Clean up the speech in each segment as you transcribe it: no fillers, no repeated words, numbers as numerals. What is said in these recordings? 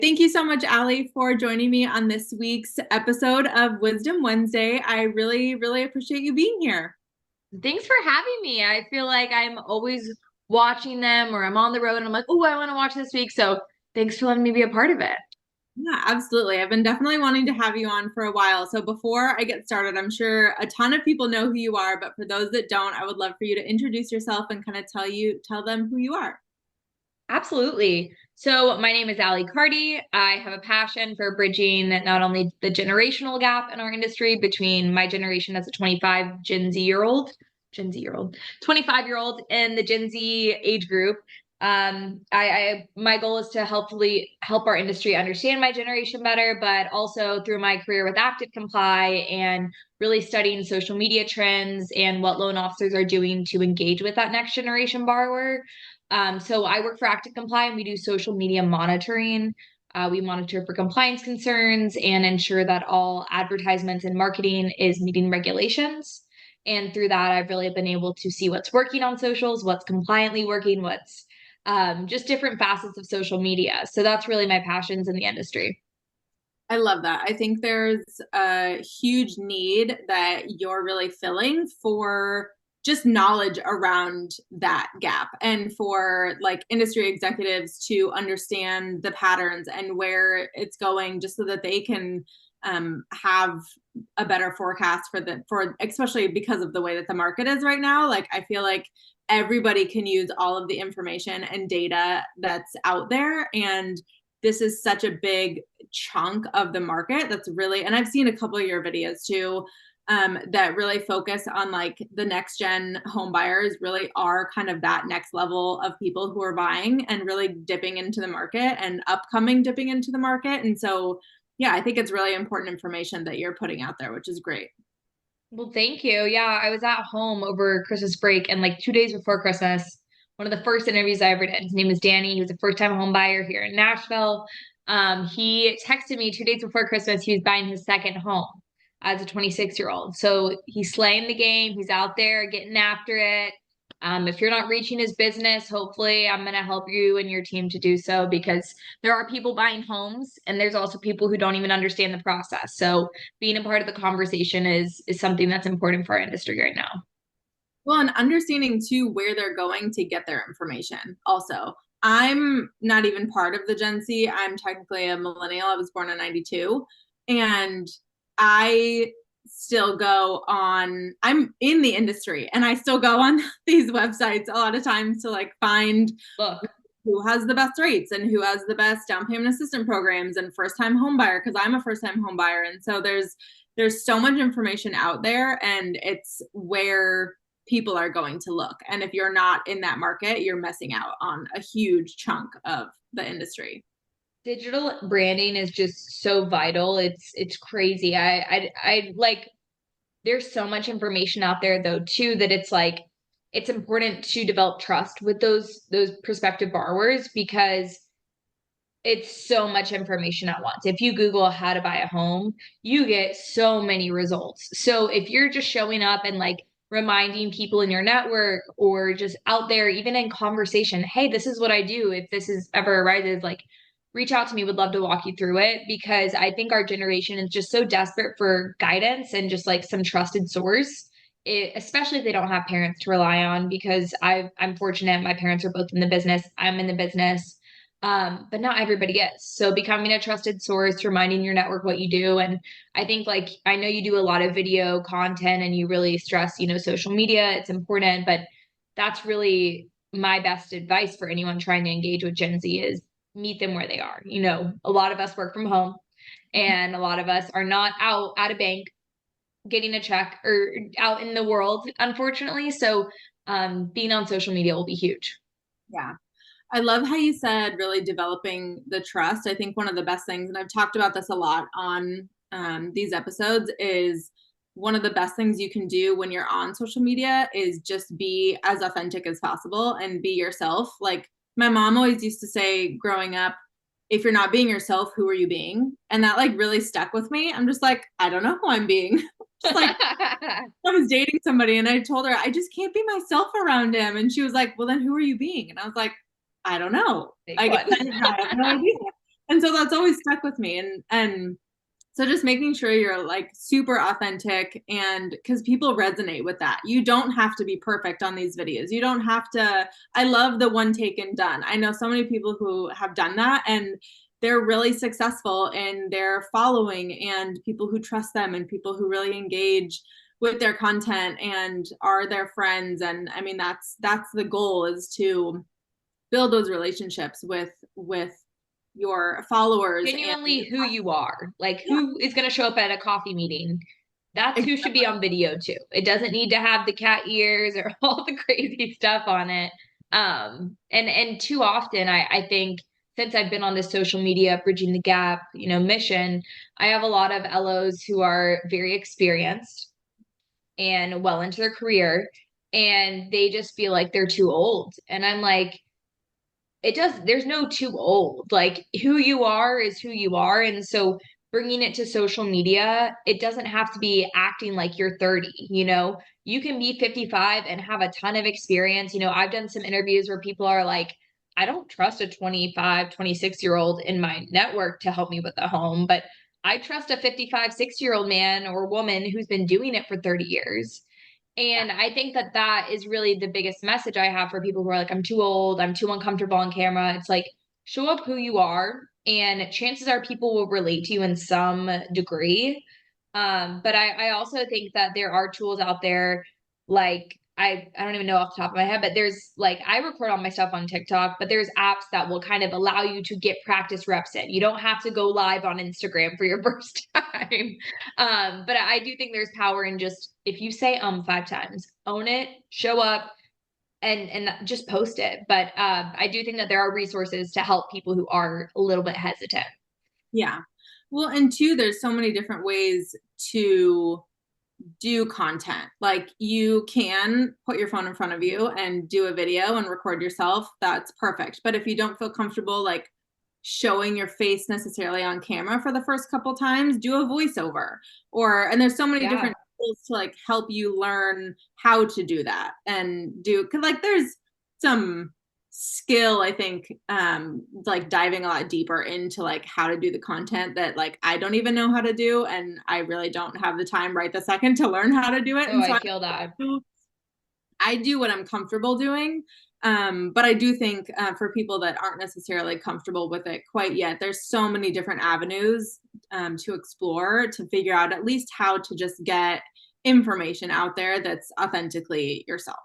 Thank you so much, Allie, for joining me on this week's episode of Wisdom Wednesday. I really, really appreciate you being here. Thanks for having me. I feel like I'm always watching them or I'm on the road and I'm like, oh, I want to watch this week. So thanks for letting me be a part of it. Yeah, absolutely. I've been definitely wanting to have you on for a while. So before I get started, I'm sure a ton of people know who you are, but for those that don't, I would love for you to introduce yourself and kind of tell them who you are. Absolutely. So my name is Carty. I have a passion for bridging not only the generational gap in our industry between my generation as a 25 Gen Z year old, 25-year-old and the Gen Z age group. My goal is to helpfully help our industry understand my generation better, but also through my career with Active Comply and really studying social media trends and what loan officers are doing to engage with that next generation borrower. So I work for Active Comply and we do social media monitoring. We monitor for compliance concerns and ensure that all advertisements and marketing is meeting regulations. And through that, I've really been able to see what's working on socials, what's compliantly working, what's just different facets of social media. So that's really my passions in the industry. I love that. I think there's a huge need that you're really filling for just knowledge around that gap and for like industry executives to understand the patterns and where it's going just so that they can have a better forecast for especially because of the way that the market is right now. Like I feel like everybody can use all of the information and data that's out there, and this is such a big chunk of the market that's really, and I've seen a couple of your videos too, that really focus on like the next gen home buyers really are kind of that next level of people who are buying and really dipping into the market and upcoming dipping into the market. And so, yeah, I think it's really important information that you're putting out there, which is great. Well, thank you. Yeah, I was at home over Christmas break and like 2 days before Christmas, one of the first interviews I ever did. His name is Danny. He was a first-time home buyer here in Nashville. He texted me 2 days before Christmas. He was buying his second home as a 26-year-old. So he's slaying the game. He's out there getting after it. If you're not reaching his business, hopefully I'm going to help you and your team to do so because there are people buying homes and there's also people who don't even understand the process. So being a part of the conversation is something that's important for our industry right now. Well, and understanding too where they're going to get their information also. I'm not even part of the Gen Z. I'm technically a millennial. I was born in 92. And I still go on, I'm in the industry and I still go on these websites a lot of times to like find Look, who has the best rates and who has the best down payment assistance programs and first time home buyer, because I'm a first time home buyer. And so there's so much information out there, and it's where people are going to look. And if you're not in that market, you're missing out on a huge chunk of the industry. digital branding is just so vital. It's crazy. I like there's so much information out there though too that it's like it's important to develop trust with those prospective borrowers because it's so much information at once. If you Google how to buy a home, you get so many results. So if you're just showing up and like reminding people in your network or just out there, even in conversation, hey, this is what I do. If this is ever arises, like reach out to me. Would love to walk you through it because I think our generation is just so desperate for guidance and just like some trusted source. Especially if they don't have parents to rely on, because I'm fortunate. My parents are both in the business. I'm in the business, but not everybody is. So becoming a trusted source, reminding your network what you do. And I think like I know you do a lot of video content and you really stress, social media, it's important, but that's really my best advice for anyone trying to engage with Gen Z is meet them where they are. A lot of us work from home and a lot of us are not out at a bank getting a check or out in the world, unfortunately. So being on social media will be huge. Yeah. I love how you said really developing the trust. I think one of the best things, and I've talked about this a lot on these episodes, is one of the best things you can do when you're on social media is just be as authentic as possible and be yourself. Like my mom always used to say growing up, if you're not being yourself, who are you being? And that like really stuck with me. I'm just like, I don't know who I'm being. Just like I was dating somebody and I told her I just can't be myself around him. And she was like, well, then who are you being? And I was like, I don't know. Big I guess one. I have no idea. And so that's always stuck with me. And so just making sure you're like super authentic, and because people resonate with that. You don't have to be perfect on these videos. You don't have to. I love the one take and done. I know so many people who have done that, and they're really successful in their following, and people who trust them, and people who really engage with their content and are their friends. And I mean, that's the goal, is to build those relationships with your followers. And Genuinely who you are, like yeah, who is going to show up at a coffee meeting. That's who should be on video too. It doesn't need to have the cat ears or all the crazy stuff on it. And too often I think since I've been on this social media bridging the gap, mission, I have a lot of LOs who are very experienced and well into their career, and they just feel like they're too old. And I'm like, there's no too old. Like who you are is who you are. And so bringing it to social media, it doesn't have to be acting like you're 30, you can be 55 and have a ton of experience. I've done some interviews where people are like, I don't trust a 25, 26-year old in my network to help me with the home, but I trust a 55, 60-year-old man or woman who's been doing it for 30 years. And I think that that is really the biggest message I have for people who are like, I'm too old, I'm too uncomfortable on camera. It's like, show up who you are, and chances are people will relate to you in some degree. But I also think that there are tools out there, like I don't even know off the top of my head, but there's like, I record all my stuff on TikTok, but there's apps that will kind of allow you to get practice reps in. You don't have to go live on Instagram for your first time. But I do think there's power in just, if you say 5 times, own it, show up, and just post it. But I do think that there are resources to help people who are a little bit hesitant. yeah. Well, and two, there's so many different ways to do content. Like you can put your phone in front of you and do a video and record yourself. That's perfect. But if you don't feel comfortable like showing your face necessarily on camera for the first couple times, do a voiceover. And there's so many Yeah. different tools to like help you learn how to do that, and do, cause like there's some skill, I think, like diving a lot deeper into like how to do the content that like I don't even know how to do, and I really don't have the time right the second to learn how to do it. Oh, And so I feel that. I do what I'm comfortable doing. But I do think for people that aren't necessarily comfortable with it quite yet, there's so many different avenues to explore, to figure out at least how to just get information out there that's authentically yourself.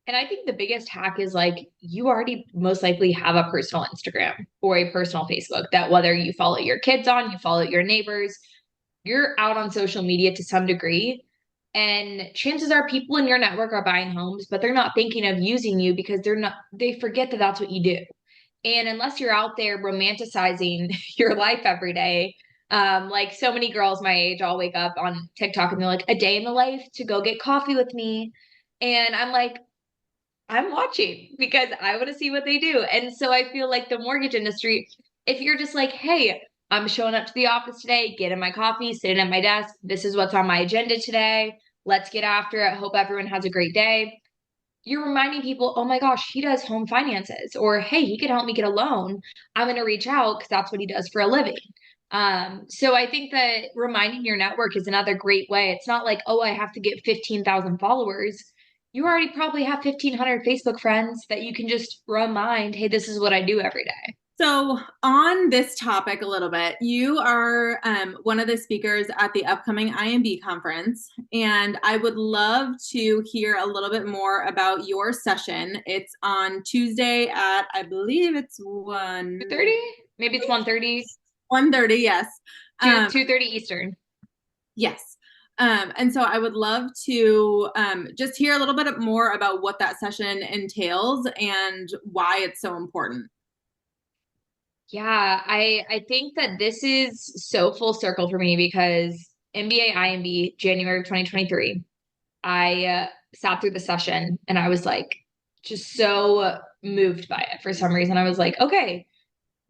And I think the biggest hack is like, you already most likely have a personal Instagram or a personal Facebook that whether you follow your kids on, you follow your neighbors, you're out on social media to some degree. And chances are people in your network are buying homes, but they're not thinking of using you because they forget that that's what you do. And unless you're out there romanticizing your life every day, like so many girls my age all wake up on TikTok and they're like, a day in the life to go get coffee with me. And I'm like, I'm watching because I want to see what they do. And so I feel like the mortgage industry, if you're just like, hey, I'm showing up to the office today, getting my coffee, sitting at my desk. This is what's on my agenda today. Let's get after it. Hope everyone has a great day. You're reminding people, oh my gosh, he does home finances, or hey, he could help me get a loan. I'm going to reach out because that's what he does for a living. So I think that reminding your network is another great way. It's not like, oh, I have to get 15,000 followers. You already probably have 1,500 Facebook friends that you can just remind, hey, this is what I do every day. So, on this topic a little bit, you are one of the speakers at the upcoming IMB conference, and I would love to hear a little bit more about your session. It's on Tuesday at, I believe it's 2:30? Maybe it's 1:30. 1:30, yes. 2:30 Eastern. Yes. And so I would love to just hear a little bit more about what that session entails and why it's so important. Yeah, I think that this is so full circle for me because NBA IMB January of 2023, I sat through the session and I was like just so moved by it for some reason. I was like, okay,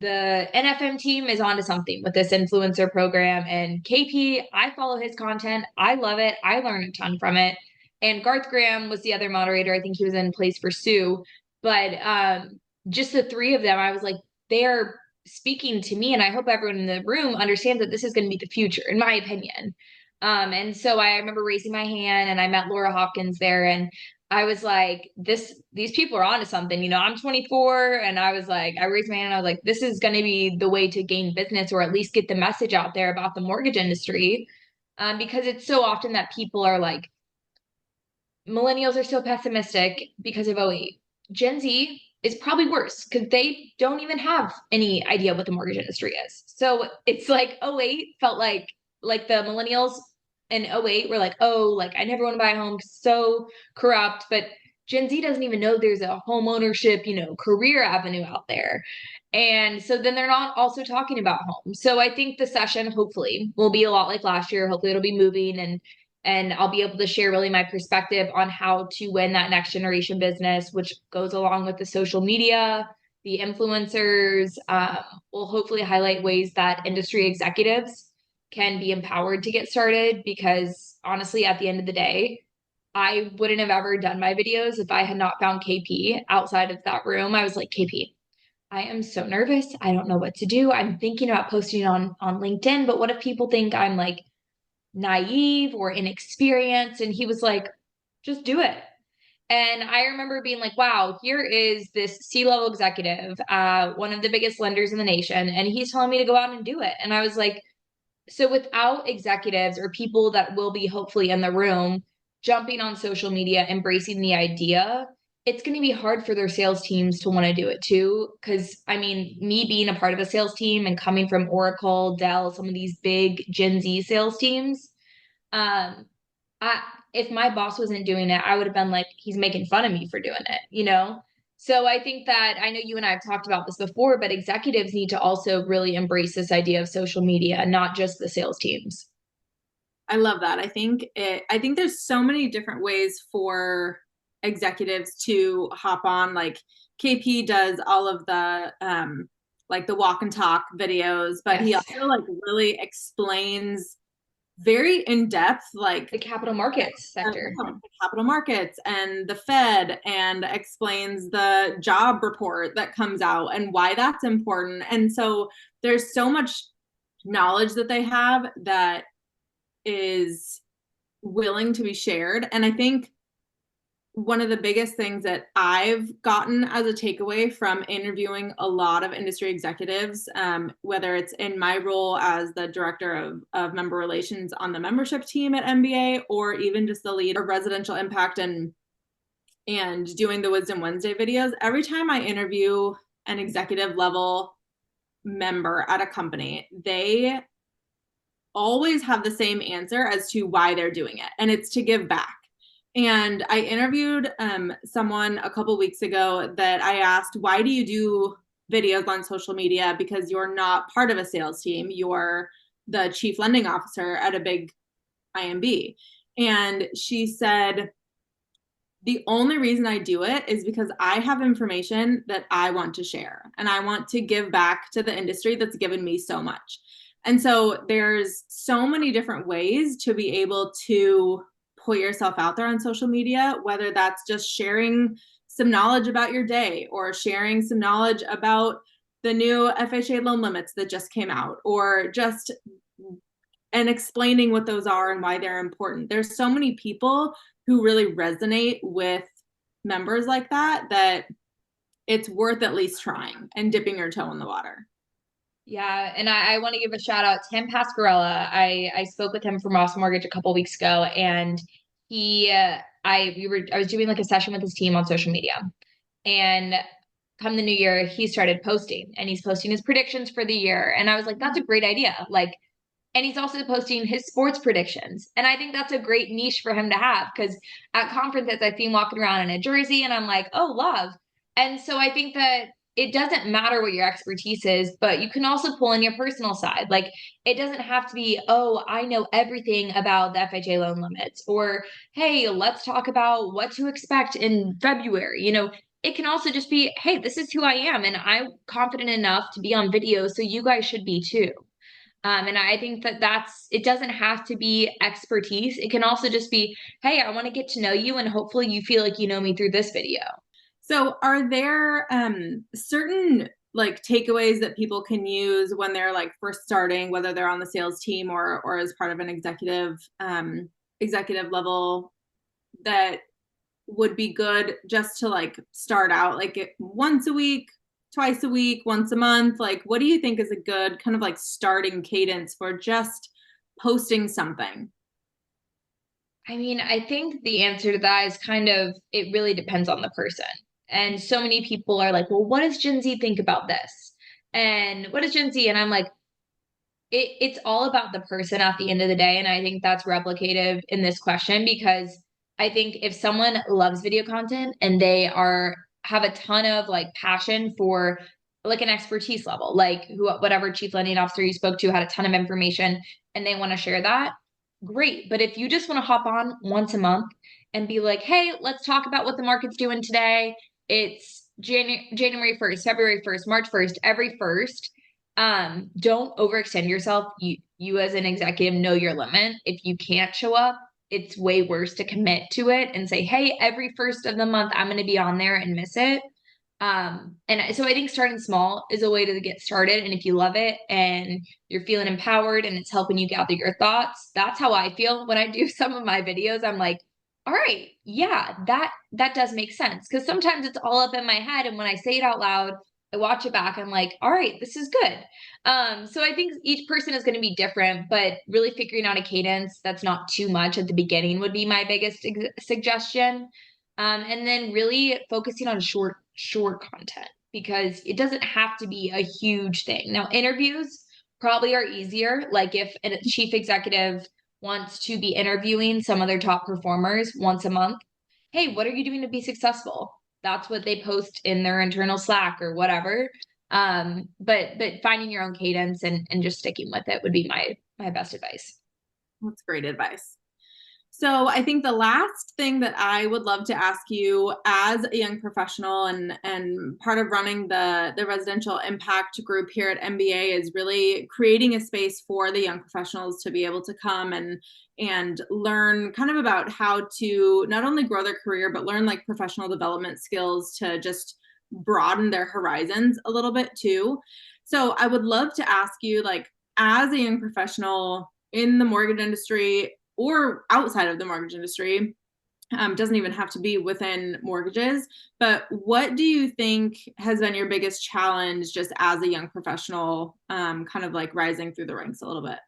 the NFM team is onto something with this influencer program. And KP, I follow his content. I love it. I learn a ton from it. And Garth Graham was the other moderator. I think he was in place for Sue. But just the three of them, I was like, they're speaking to me, and I hope everyone in the room understands that this is going to be the future, in my opinion. And so I remember raising my hand, and I met Laura Hopkins there, and I was like, these people are onto something. I'm 24, and I was like, I raised my hand, and I was like, this is going to be the way to gain business, or at least get the message out there about the mortgage industry. Because it's so often that people are like, millennials are so pessimistic because of '08. Gen Z is probably worse because they don't even have any idea what the mortgage industry is. So it's like '08 felt like the millennials in '08 were like, oh, like I never want to buy a home, so corrupt. But Gen Z doesn't even know there's a home ownership, career avenue out there. And so then they're not also talking about home. So I think the session hopefully will be a lot like last year. Hopefully it'll be moving, and I'll be able to share really my perspective on how to win that next generation business, which goes along with the social media, the influencers. We'll hopefully highlight ways that industry executives can be empowered to get started, because honestly, at the end of the day, I wouldn't have ever done my videos if I had not found KP outside of that room. I was like, KP, I am so nervous. I don't know what to do. I'm thinking about posting on LinkedIn, but what if people think I'm like naive or inexperienced? And he was like, just do it. And I remember being like, wow, here is this C-level executive, one of the biggest lenders in the nation, and he's telling me to go out and do it. And I was like, so without executives or people that will be hopefully in the room jumping on social media, embracing the idea, it's going to be hard for their sales teams to want to do it too. Because I mean, me being a part of a sales team and coming from Oracle, Dell, some of these big Gen Z sales teams, um, I if my boss wasn't doing it, I would have been like, he's making fun of me for doing it. So I think that, I know you and I have talked about this before, but executives need to also really embrace this idea of social media, not just the sales teams. I love that. I think there's so many different ways for executives to hop on. Like KP does all of the like the walk and talk videos, but he Yes. also like really explains very in depth, like The capital markets sector. the capital markets and the Fed, and explains the job report that comes out and why that's important. And so there's so much knowledge that they have that is willing to be shared. And I think one of the biggest things that I've gotten as a takeaway from interviewing a lot of industry executives, whether it's in my role as the director of member relations on the membership team at MBA, or even just the lead of residential impact and doing the Wisdom Wednesday videos, every time I interview an executive level member at a company, they always have the same answer as to why they're doing it, and it's to give back. And I interviewed someone a couple weeks ago that I asked, why do you do videos on social media? Because you're not part of a sales team, you're the chief lending officer at a big IMB. And she said, the only reason I do it is because I have information that I want to share, and I want to give back to the industry that's given me so much. And so there's so many different ways to be able to put yourself out there on social media, whether that's just sharing some knowledge about your day, or sharing some knowledge about the new FHA loan limits that just came out, or just and explaining what those are and why they're important. There's so many people who really resonate with members like that, that it's worth at least trying and dipping your toe in the water. Yeah, and I want to give a shout out to Tim Pascarella. I spoke with him from Ross Mortgage a couple weeks ago, and he I was doing like a session with his team on social media, and come the new year, he started posting, and he's posting his predictions for the year, and I was like, that's a great idea. Like, and he's also posting his sports predictions, and I think that's a great niche for him to have, because at conferences I see him walking around in a jersey, and I'm like, oh, love. And so I think that it doesn't matter what your expertise is, but you can also pull in your personal side. Like, it doesn't have to be, oh, I know everything about the FHA loan limits, or hey, let's talk about what to expect in February. It can also just be, hey, this is who I am, and I'm confident enough to be on video, so you guys should be too. And I think that it doesn't have to be expertise. It can also just be, hey, I want to get to know you, and hopefully you feel like you know me through this video. So are there certain like takeaways that people can use when they're like first starting, whether they're on the sales team or as part of an executive level, that would be good just to like start out, like once a week, twice a week, once a month? Like, what do you think is a good kind of like starting cadence for just posting something? I mean, I think the answer to that is kind of, it really depends on the person. And so many people are like, well, what does Gen Z think about this? And what is Gen Z? And I'm like, it's all about the person at the end of the day. And I think that's replicative in this question, because I think if someone loves video content and they are have a ton of like passion for like an expertise level, like whatever chief lending officer you spoke to had a ton of information and they want to share that, great. But if you just want to hop on once a month and be like, hey, let's talk about what the market's doing today. It's January 1st, February 1st, March 1st, every first. Don't overextend yourself. You as an executive know your limit. If you can't show up, it's way worse to commit to it and say, hey, every first of the month I'm going to be on there and miss it. And so I think starting small is a way to get started. And if you love it and you're feeling empowered and it's helping you gather your thoughts, that's how I feel when I do some of my videos. I'm like, all right, yeah, that does make sense. Because sometimes it's all up in my head, and when I say it out loud, I watch it back, I'm like, all right, this is good. So I think each person is going to be different, but really figuring out a cadence that's not too much at the beginning would be my biggest suggestion. And then really focusing on short content, because it doesn't have to be a huge thing. Now, interviews probably are easier. Like if a chief executive wants to be interviewing some of their top performers once a month, hey, what are you doing to be successful? That's what they post in their internal Slack or whatever. But finding your own cadence and just sticking with it would be my best advice. That's great advice. So I think the last thing that I would love to ask you as a young professional and part of running the residential impact group here at MBA is really creating a space for the young professionals to be able to come and learn kind of about how to not only grow their career, but learn like professional development skills to just broaden their horizons a little bit too. So I would love to ask you, like, as a young professional in the mortgage industry or outside of the mortgage industry, doesn't even have to be within mortgages, but what do you think has been your biggest challenge just as a young professional, kind of like rising through the ranks a little bit?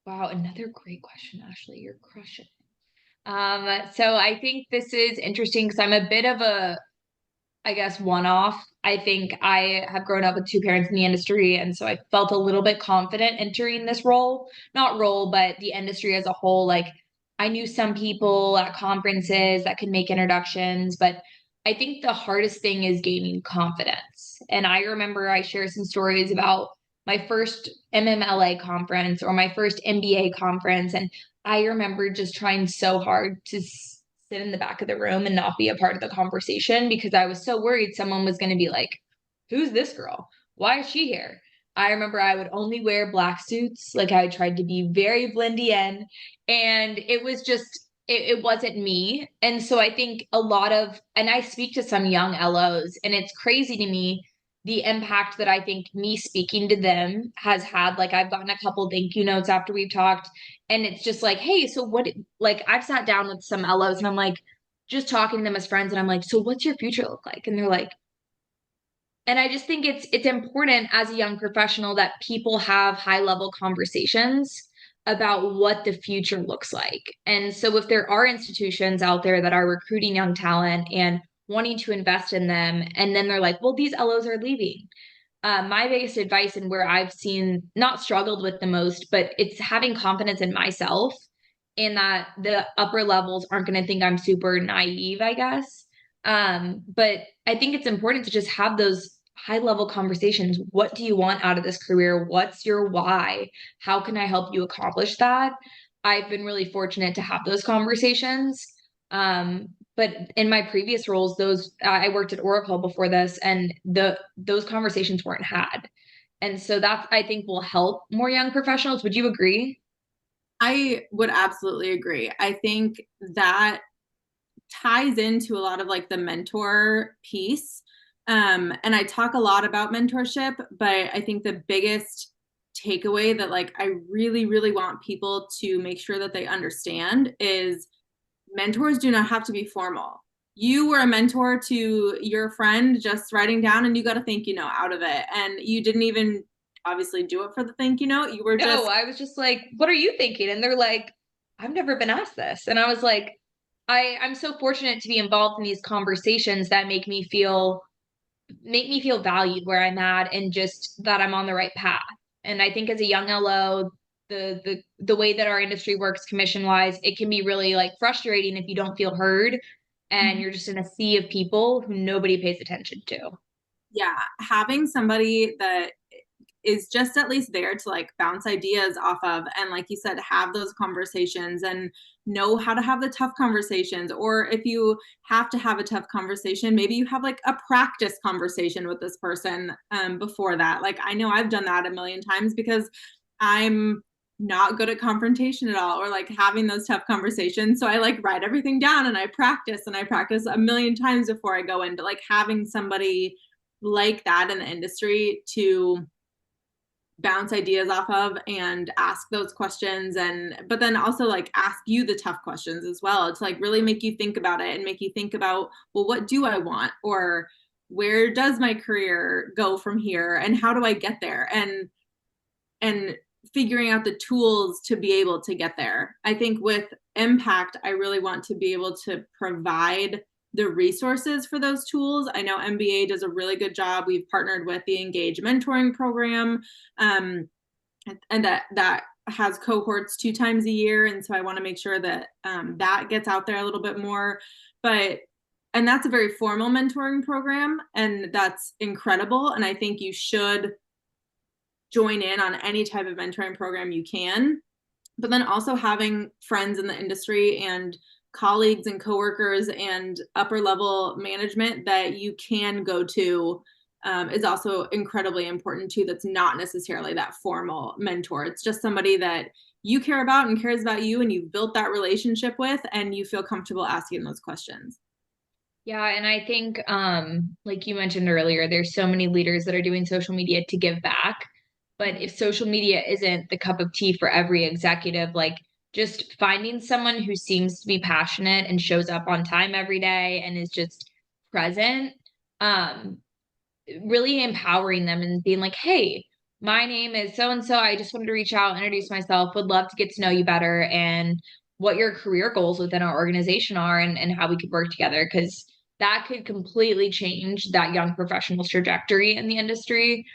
Wow, another great question, Ashley. You're crushing. So I think this is interesting because I'm a bit of a, I guess, one off. I think I have grown up with two parents in the industry, and so I felt a little bit confident entering this role. Not role, but the industry as a whole. Like, I knew some people at conferences that could make introductions, but I think the hardest thing is gaining confidence. And I remember I shared some stories about my first MMLA conference or my first MBA conference, and I remember just trying so hard to sit in the back of the room and not be a part of the conversation because I was so worried someone was going to be like, who's this girl? Why is she here? I remember I would only wear black suits. Like I tried to be very blendy in, and it was just, it wasn't me. And so I think a lot of, and I speak to some young LOs, and it's crazy to me the impact that I think me speaking to them has had. Like I've gotten a couple thank you notes after we've talked, and it's just like, hey, so what, like I've sat down with some LOs and I'm like, just talking to them as friends, and I'm like, so what's your future look like? And they're like, and I just think it's important as a young professional that people have high level conversations about what the future looks like. And so if there are institutions out there that are recruiting young talent and wanting to invest in them, and then they're like, well, these LOs are leaving. My biggest advice and where I've seen not struggled with the most, but it's having confidence in myself and that the upper levels aren't going to think I'm super naive, I guess. But I think it's important to just have those high level conversations. What do you want out of this career? What's your why? How can I help you accomplish that? I've been really fortunate to have those conversations. But in my previous roles, those I worked at Oracle before this, and those conversations weren't had. And so that I think will help more young professionals. Would you agree? I would absolutely agree. I think that ties into a lot of like the mentor piece. And I talk a lot about mentorship, but I think the biggest takeaway that like I really, really want people to make sure that they understand is mentors do not have to be formal. You were a mentor to your friend just writing down and you got a thank you note out of it. And you didn't even obviously do it for the thank you note. You were No, just, I was just like, what are you thinking? And they're like, I've never been asked this. And I was like, I'm so fortunate to be involved in these conversations that make me feel valued where I'm at and just that I'm on the right path. And I think as a young LO, the way that our industry works commission wise, it can be really like frustrating if you don't feel heard and you're just in a sea of people who nobody pays attention to. yeah, having somebody that is just at least there to like bounce ideas off of and like you said have those conversations and know how to have the tough conversations, or if you have to have a tough conversation, maybe you have like a practice conversation with this person before that. Like I know I've done that a million times because I'm not good at confrontation at all or like having those tough conversations, so I like write everything down and I practice a million times before I go in. But like having somebody like that in the industry to bounce ideas off of and ask those questions, and but then also like ask you the tough questions as well to like really make you think about it and make you think about, well, what do I want, or where does my career go from here and how do I get there, and figuring out the tools to be able to get there. I think with Impact, I really want to be able to provide the resources for those tools. I know MBA does a really good job. We've partnered with the Engage mentoring program, and that has cohorts 2 times a year. And so I want to make sure that that gets out there a little bit more. But and that's a very formal mentoring program, and that's incredible. And I think you should join in on any type of mentoring program you can, but then also having friends in the industry and colleagues and coworkers and upper level management that you can go to is also incredibly important too. That's not necessarily that formal mentor. It's just somebody that you care about and cares about you and you've built that relationship with and you feel comfortable asking those questions. Yeah, and I think like you mentioned earlier, there's so many leaders that are doing social media to give back. But if social media isn't the cup of tea for every executive, like just finding someone who seems to be passionate and shows up on time every day and is just present, um, really empowering them and being like, hey, my name is so and so. I just wanted to reach out, introduce myself, would love to get to know you better and what your career goals within our organization are and how we could work together. Because that could completely change that young professional's trajectory in the industry.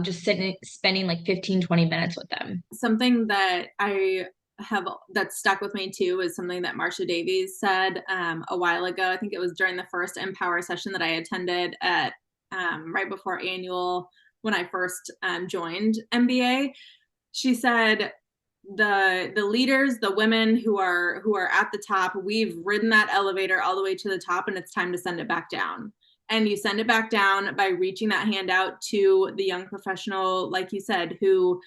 Just spending like 15, 20 minutes with them. Something that I have that's stuck with me too is something that Marsha Davies said a while ago. I think it was during the first Empower session that I attended at right before annual when I first joined MBA. She said the leaders, the women who are at the top, we've ridden that elevator all the way to the top and it's time to send it back down. And you send it back down by reaching that hand out to the young professional, like you said, who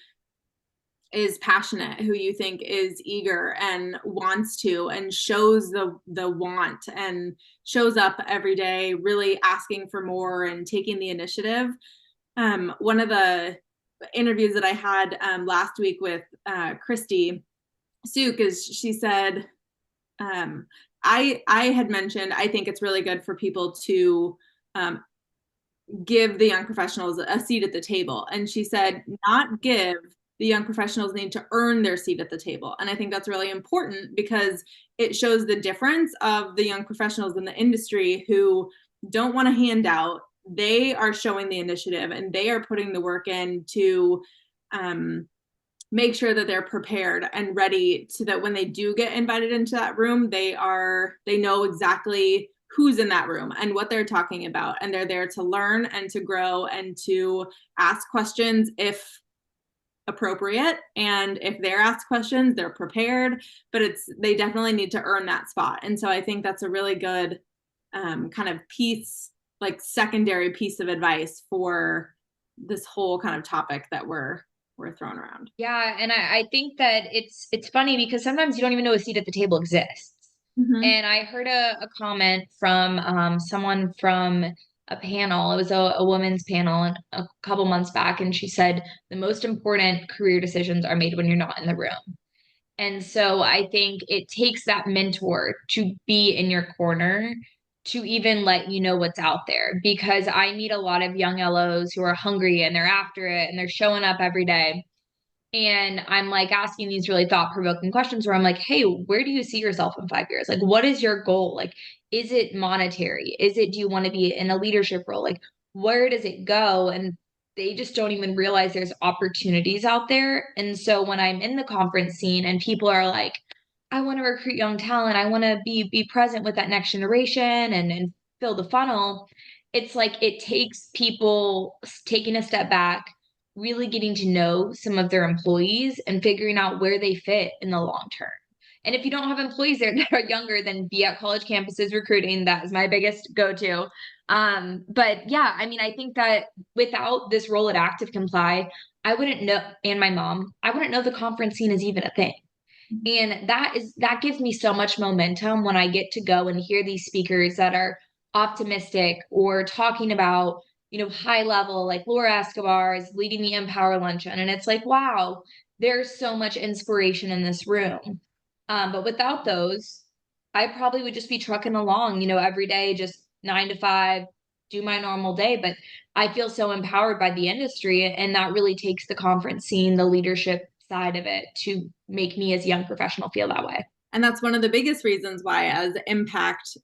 is passionate, who you think is eager and wants to and shows the want and shows up every day really asking for more and taking the initiative. One of the interviews that I had last week with Christy Suk is she said, I had mentioned I think it's really good for people to give the young professionals a seat at the table. And she said, not give, the young professionals need to earn their seat at the table. And I think that's really important because it shows the difference of the young professionals in the industry who don't want a handout. They are showing the initiative and they are putting the work in to make sure that they're prepared and ready so that when they do get invited into that room, they know exactly who's in that room and what they're talking about. And they're there to learn and to grow and to ask questions if appropriate. And if they're asked questions, they're prepared, but they definitely need to earn that spot. And so I think that's a really good kind of piece, like secondary piece of advice for this whole kind of topic that we're throwing around. Yeah, and I think that it's funny because sometimes you don't even know a seat at the table exists. Mm-hmm. And I heard a comment from someone from a panel. It was a women's panel a couple months back, and she said the most important career decisions are made when you're not in the room. And so I think it takes that mentor to be in your corner to even let you know what's out there. Because I meet a lot of young LOs who are hungry and they're after it and they're showing up every day. And I'm like asking these really thought-provoking questions where I'm like, hey, where do you see yourself in 5 years? Like, what is your goal? Like, is it monetary? Is it, do you want to be in a leadership role? Like, where does it go? And they just don't even realize there's opportunities out there. And so when I'm in the conference scene and people are like, I want to recruit young talent, I want to be present with that next generation and fill the funnel, it's like it takes people taking a step back, really getting to know some of their employees and figuring out where they fit in the long term. And if you don't have employees there that are younger, then be at college campuses recruiting. That is my biggest go-to. But yeah, I mean, I think that without this role at Active Comply, I wouldn't know, and my mom, I wouldn't know the conference scene is even a thing. And that gives me so much momentum when I get to go and hear these speakers that are optimistic or talking about, high level, like Laura Escobar is leading the Empower Luncheon. And it's like, wow, there's so much inspiration in this room. But without those, I probably would just be trucking along, every day, just 9 to 5, do my normal day. But I feel so empowered by the industry, and that really takes the conference scene, the leadership side of it, to make me as a young professional feel that way. And that's one of the biggest reasons why, as Impact,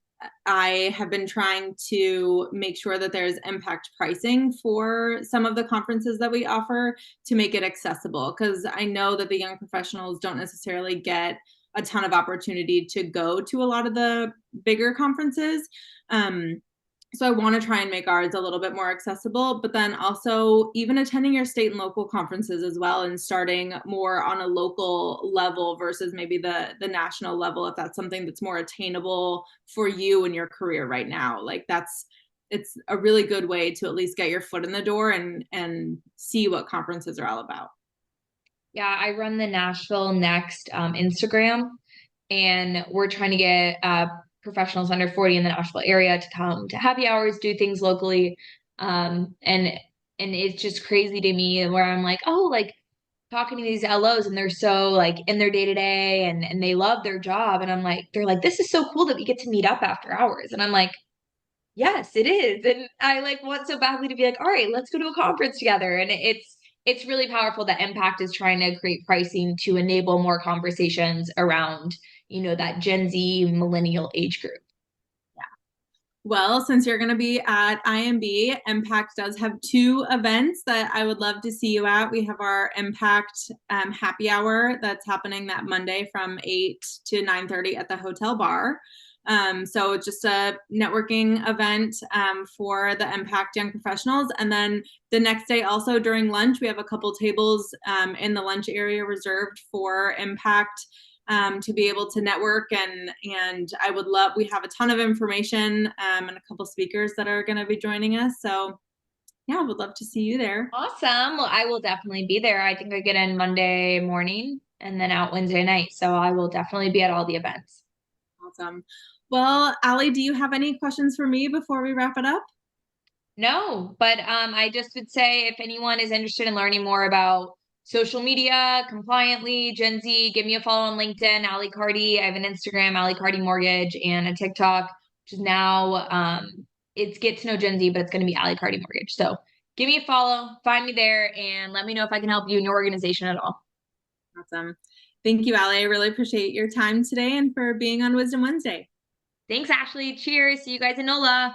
I have been trying to make sure that there's impact pricing for some of the conferences that we offer to make it accessible. Because I know that the young professionals don't necessarily get a ton of opportunity to go to a lot of the bigger conferences. So I want to try and make ours a little bit more accessible, but then also even attending your state and local conferences as well, and starting more on a local level versus maybe the national level, if that's something that's more attainable for you in your career right now. Like it's a really good way to at least get your foot in the door and see what conferences are all about. Yeah, I run the Nashville Next Instagram, and we're trying to get professionals under 40 in the Nashville area to come to happy hours, do things locally. And it's just crazy to me where I'm like, oh, like talking to these LOs and they're so like in their day to day and they love their job. And I'm like, they're like, this is so cool that we get to meet up after hours. And I'm like, yes, it is. And I like want so badly to be like, all right, let's go to a conference together. And it's really powerful that Impact is trying to create pricing to enable more conversations around, that Gen Z millennial age group. Well, since you're going to be at IMB, Impact does have 2 events that I would love to see you at. We have our Impact happy hour that's happening that Monday from 8 to 9:30 at the hotel bar. So it's just a networking event for the Impact young professionals. And then the next day, also during lunch, we have a couple tables in the lunch area reserved for Impact to be able to network. And I would love, we have a ton of information and a couple speakers that are going to be joining us. So yeah, I would love to see you there. Awesome. Well, I will definitely be there. I think I get in Monday morning and then out Wednesday night. So I will definitely be at all the events. Awesome. Well, Allie, do you have any questions for me before we wrap it up? No, but I just would say if anyone is interested in learning more about social media, compliantly, Gen Z, give me a follow on LinkedIn, Ali Carty. I have an Instagram, Ali Carty Mortgage, and a TikTok, which is now it's Get to Know Gen Z, but it's going to be Ali Carty Mortgage. So give me a follow, find me there, and let me know if I can help you in your organization at all. Awesome. Thank you, Allie. I really appreciate your time today and for being on Wisdom Wednesday. Thanks, Ashley. Cheers. See you guys in NOLA.